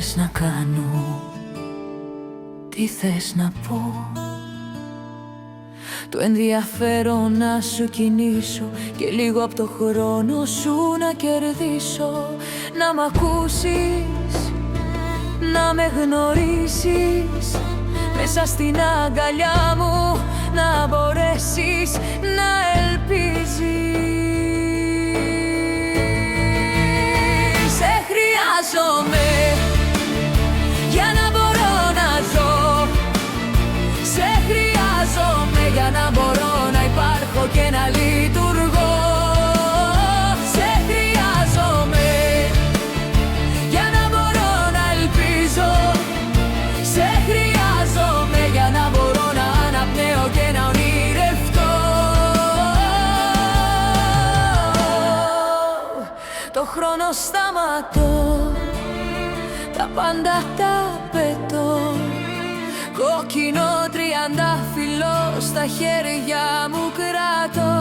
θες να κάνω, τι θες να πω. Το ενδιαφέρον να σου κινήσω και λίγο από το χρόνο σου να κερδίσω. Να μ' ακούσεις, να με γνωρίσεις, μέσα στην αγκαλιά μου να μπορέσεις να ελπίζεις. Σε χρειάζομαι για να μπορώ να ζω. Σε χρειάζομαι για να μπορώ να υπάρχω και να λειτουργώ. Σε χρειάζομαι για να μπορώ να ελπίζω. Σε χρειάζομαι για να μπορώ να αναπνέω και να ονειρευτώ. Το χρόνο σταματώ, τα πάντα τα πετώ. Κόκκινο τριαντάφυλλο στα χέρια μου κρατώ.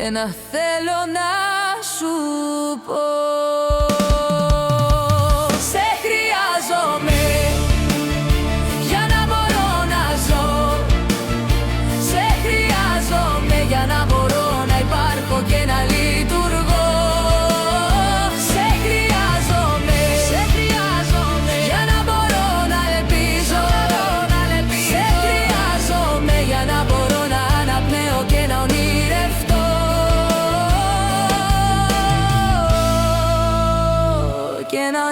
Ένα θέλω να σου πω. Σε χρειάζομαι για να μπορώ να ζω. Σε χρειάζομαι για να μπορώ να υπάρχω και να λειτουργώ. Και να